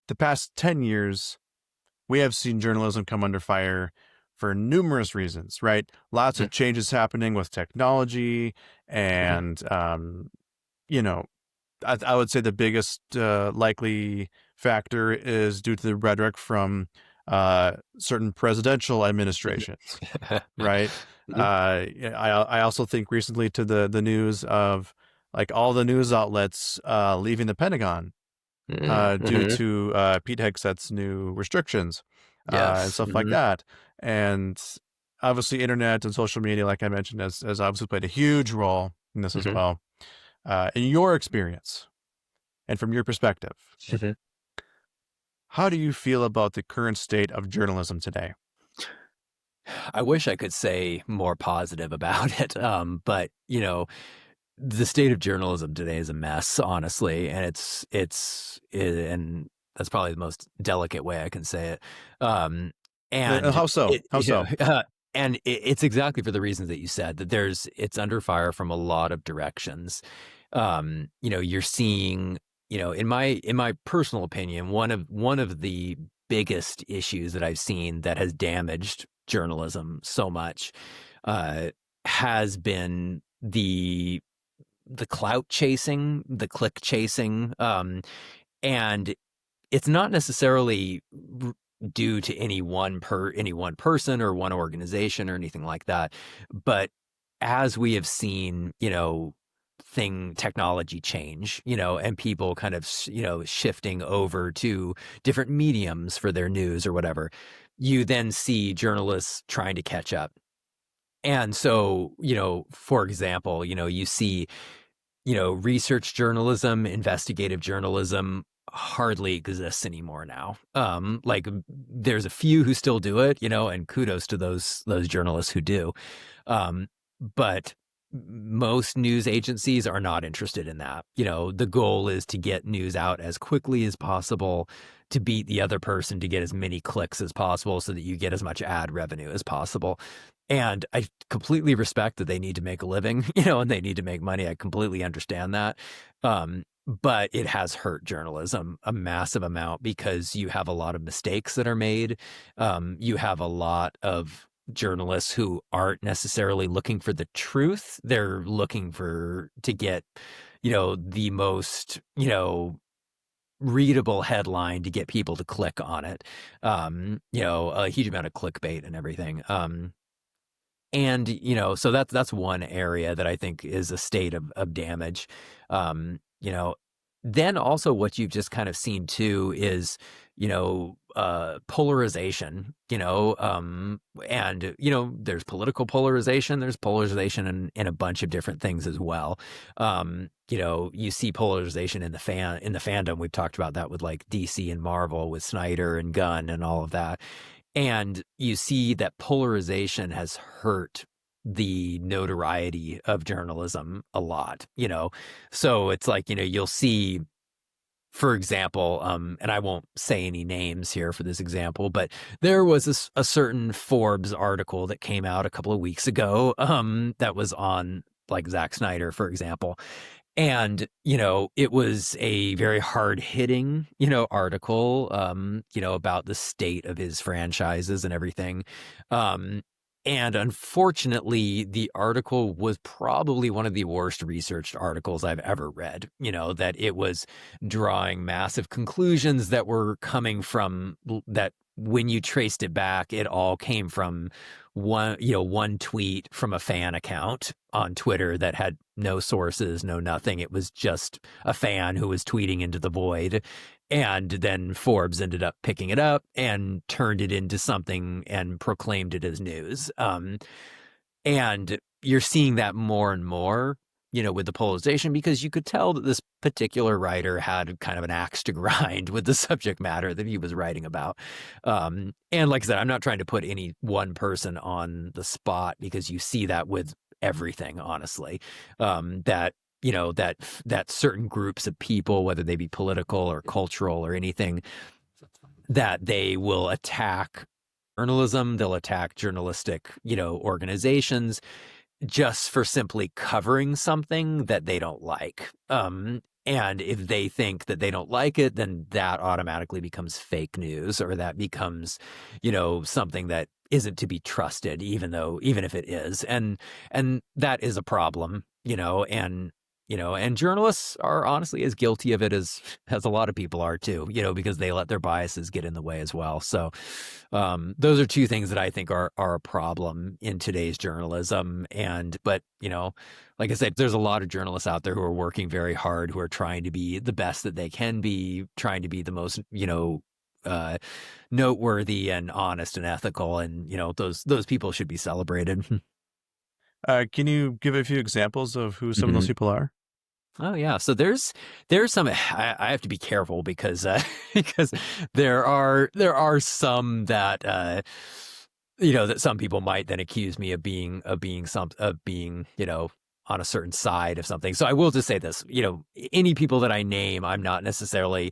the past 10 years, we have seen journalism come under fire for numerous reasons, right? Lots of changes happening with technology. And, you know, I would say the biggest likely factor is due to the rhetoric from certain presidential administrations, right? I also think recently to the news of like all the news outlets leaving the Pentagon due to Pete Hegseth's new restrictions and Yes. stuff like that. And obviously, internet and social media, like I mentioned, has obviously played a huge role in this as well. In your experience and from your perspective, how do you feel about the current state of journalism today? I wish I could say more positive about it, but the state of journalism today is a mess, honestly, and and that's probably the most delicate way I can say it. And How so? it, How so? it's exactly for the reasons that you said that it's under fire from a lot of directions. You're seeing, in my personal opinion, one of the biggest issues that I've seen that has damaged journalism so much has been the clout chasing, the click chasing, and it's not necessarily due to any one person or one organization or anything like that, but as we have seen, technology change, and people kind of, shifting over to different mediums for their news or whatever, you then see journalists trying to catch up. And so, for example, you see, research journalism, investigative journalism hardly exists anymore now. Like there's a few who still do it, and kudos to those journalists who do. But most news agencies are not interested in that. The goal is to get news out as quickly as possible, to beat the other person, to get as many clicks as possible so that you get as much ad revenue as possible. And I completely respect that they need to make a living, and they need to make money. I completely understand that. But it has hurt journalism a massive amount because you have a lot of mistakes that are made. You have a lot of journalists who aren't necessarily looking for the truth. They're looking to get, the most, readable headline to get people to click on it. A huge amount of clickbait and everything. And, so that's one area that I think is a state of damage. You know, then also what you've just kind of seen too is, polarization, and, there's political polarization, there's polarization in a bunch of different things as well. You see polarization in the fandom. We've talked about that with like DC and Marvel, with Snyder and Gunn and all of that. And you see that polarization has hurt the notoriety of journalism a lot, So it's like, you'll see, for example, and I won't say any names here for this example, but there was a certain Forbes article that came out a couple of weeks ago that was on like Zack Snyder, for example. And, it was a very hard hitting, article, about the state of his franchises and everything. And unfortunately, the article was probably one of the worst researched articles I've ever read, that it was drawing massive conclusions that were coming from that. When you traced it back, it all came from one tweet from a fan account on Twitter that had no sources, no nothing. It was just a fan who was tweeting into the void. And then Forbes ended up picking it up and turned it into something and proclaimed it as news. And you're seeing that more and more, with the polarization, because you could tell that this particular writer had kind of an axe to grind with the subject matter that he was writing about. And like I said, I'm not trying to put any one person on the spot, because you see that with everything, honestly, that certain groups of people, whether they be political or cultural or anything, that they will attack journalism, they'll attack journalistic, organizations, just for simply covering something that they don't like. And if they think that they don't like it, then that automatically becomes fake news, or that becomes, something that isn't to be trusted, even if it is. And that is a problem, and journalists are honestly as guilty of it as a lot of people are too, because they let their biases get in the way as well. So those are two things that I think are a problem in today's journalism. But like I said, there's a lot of journalists out there who are working very hard, who are trying to be the best that they can be, trying to be the most, uh, noteworthy and honest and ethical. And, those people should be celebrated. Can you give a few examples of who some of those Mhm. people are? Oh yeah. So there's some I have to be careful because because there are some that that some people might then accuse me of being on a certain side of something. So I will just say this, any people that I name, I'm not necessarily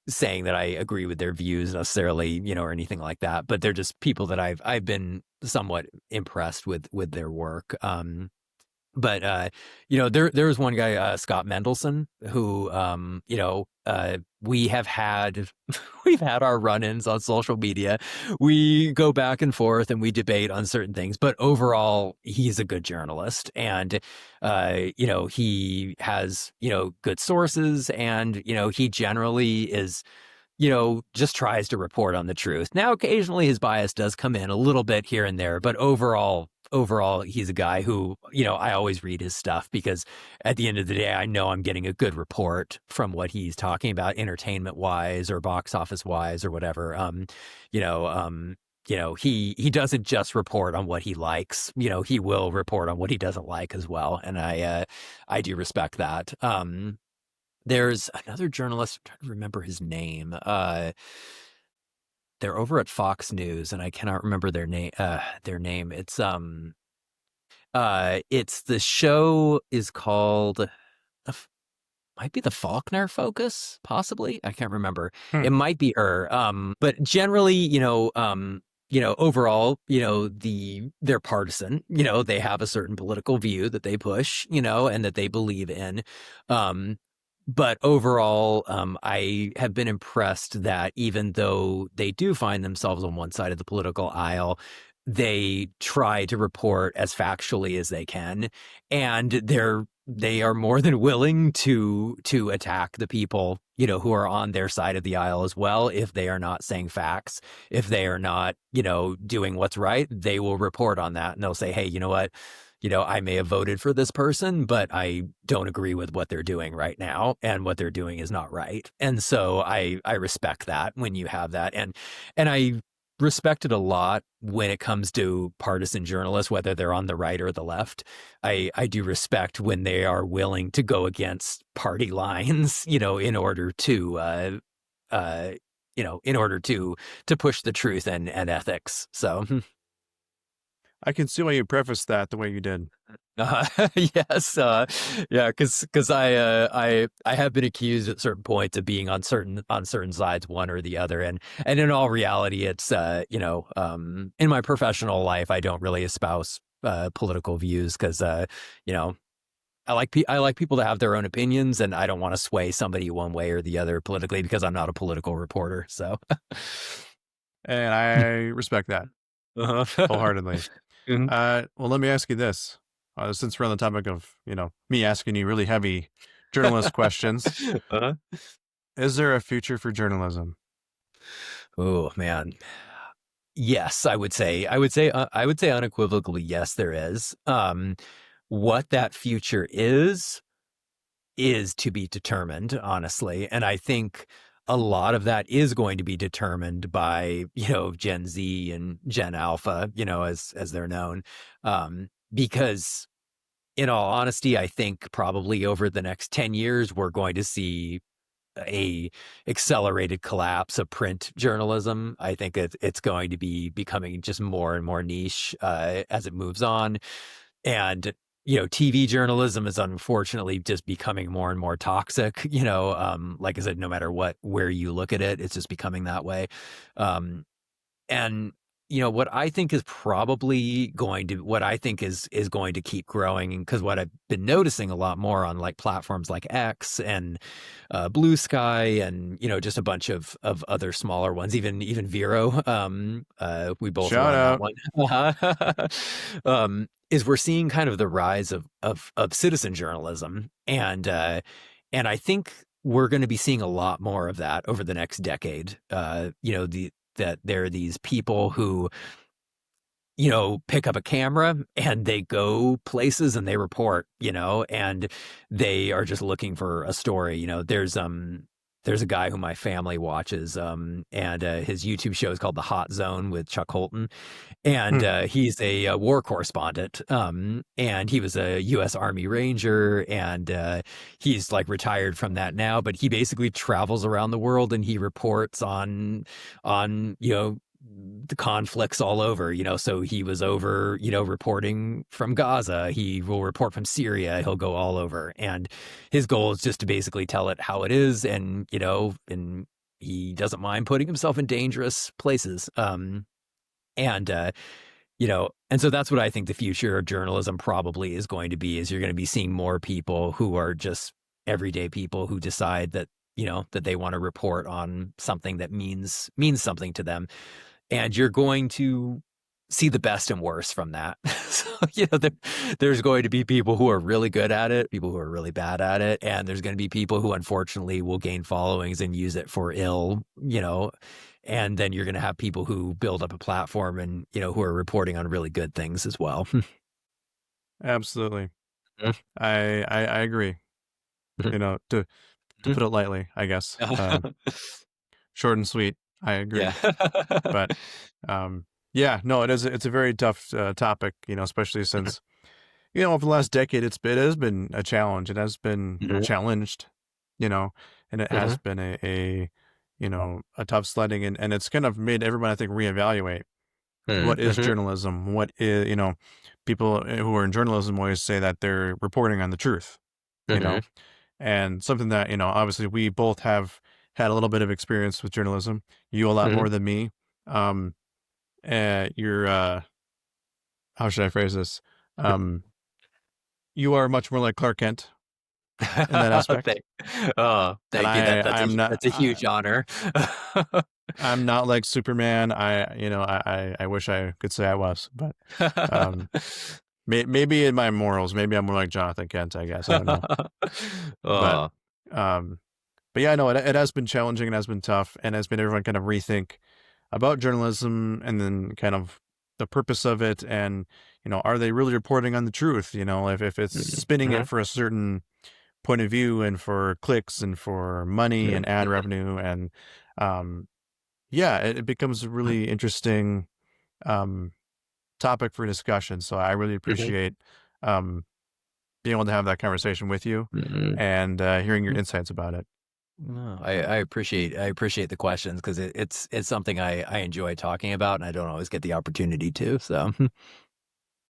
saying that I agree with their views necessarily, or anything like that, but they're just people that I've been somewhat impressed with their work. But there was one guy, Scott Mendelson, who we have had we've had our run-ins on social media. We go back and forth and we debate on certain things, but overall he's a good journalist, and he has good sources, and he generally is just tries to report on the truth. Now, occasionally his bias does come in a little bit here and there, but overall, he's a guy who, I always read his stuff because at the end of the day, I know I'm getting a good report from what he's talking about, entertainment wise or box office wise or whatever. You know, um, he doesn't just report on what he likes. He will report on what he doesn't like as well, and I do respect that. There's another journalist, I'm trying to remember his name. They're over at Fox News, and I cannot remember their name. It's the show is called might be the Faulkner Focus, possibly. I can't remember. Hmm. It might be her. But generally, overall, they're partisan. They have a certain political view that they push, and that they believe in. Um, but overall, I have been impressed that even though they do find themselves on one side of the political aisle, they try to report as factually as they can, and they are more than willing to attack the people who are on their side of the aisle as well. If they are not saying facts, if they are not doing what's right, they will report on that, and they'll say, hey, you know what, I may have voted for this person, but I don't agree with what they're doing right now, and what they're doing is not right. And so I respect that when you have that, and I respect it a lot when it comes to partisan journalists, whether they're on the right or the left. I do respect when they are willing to go against party lines, in order to to push the truth and ethics. So I can see why you prefaced that the way you did. yes, yeah, because I have been accused at certain points of being on certain sides, one or the other, and in all reality, it's in my professional life, I don't really espouse political views because I like people to have their own opinions, and I don't want to sway somebody one way or the other politically because I'm not a political reporter. So, And I respect that uh-huh. wholeheartedly. Well, let me ask you this. Since we're on the topic of, me asking you really heavy journalist questions, uh-huh. is there a future for journalism? Oh man. Yes, I would say unequivocally, yes, there is. What that future is to be determined, honestly. And I think a lot of that is going to be determined by, Gen Z and Gen Alpha, as they're known. Because in all honesty, I think probably over the next 10 years, we're going to see a accelerated collapse of print journalism. I think it's going to be becoming just more and more niche as it moves on. And, TV journalism is unfortunately just becoming more and more toxic. Like I said, no matter where you look at it, it's just becoming that way. Um, and what I think is probably going to what I think is going to keep growing, because what I've been noticing a lot more on like platforms like X and Blue Sky, and just a bunch of other smaller ones, even Vero. We both are Shout on that out. one. Is we're seeing kind of the rise of citizen journalism, and I think we're going to be seeing a lot more of that over the next decade. That there are these people who pick up a camera and they go places and they report, and they are just looking for a story. There's a guy who my family watches, and his YouTube show is called The Hot Zone with Chuck Holton, and Hmm. he's a war correspondent, and he was a U.S. Army Ranger, and he's like retired from that now, but he basically travels around the world and he reports on the conflicts all over. So he was over, reporting from Gaza. He will report from Syria. He'll go all over, and his goal is just to basically tell it how it is, and he doesn't mind putting himself in dangerous places. And and so that's what I think the future of journalism probably is going to be, is you're going to be seeing more people who are just everyday people who decide that that they want to report on something that means something to them, and you're going to see the best and worst from that. So there's going to be people who are really good at it, people who are really bad at it, and there's going to be people who unfortunately will gain followings and use it for ill, and then you're going to have people who build up a platform and who are reporting on really good things as well. Absolutely. I agree. To put it lightly, I guess. Short and sweet. I Yeah. agree. But yeah, no, it's a very tough topic, especially since over the last decade it has been a challenge. It has been Mhm. challenged, you know, and it has Mhm. been a tough sledding, and it's kind of made everyone, I think, reevaluate what is Mhm. journalism, what is, people who are in journalism always say that they're reporting on the truth, you know, Mhm. and something that, obviously we both have had a little bit of experience with journalism, you a lot Mhm. more than me. Um, you're, how should I phrase this? Um, you are much more like Clark Kent in that aspect. Thank, oh, And thank you. That's a huge honor. I'm not like Superman. I wish I could say I was, but, um, maybe in my morals, maybe I'm more like Jonathan Kent, I guess. I don't know. But, Oh. um, but yeah, no, it has been challenging and has been tough and has been everyone kind of rethink about journalism and then kind of the purpose of it. And, are they really reporting on the truth? If it's spinning it Mhm. for a certain point of view and for clicks and for money and ad Mhm. revenue. And, um, yeah, it becomes a really interesting, um, topic for discussion. So I really Mhm. appreciate, um, being able to have that conversation with you Mhm. and hearing your insights about it. No, I appreciate the questions, because it's something I enjoy talking about, and I don't always get the opportunity to. So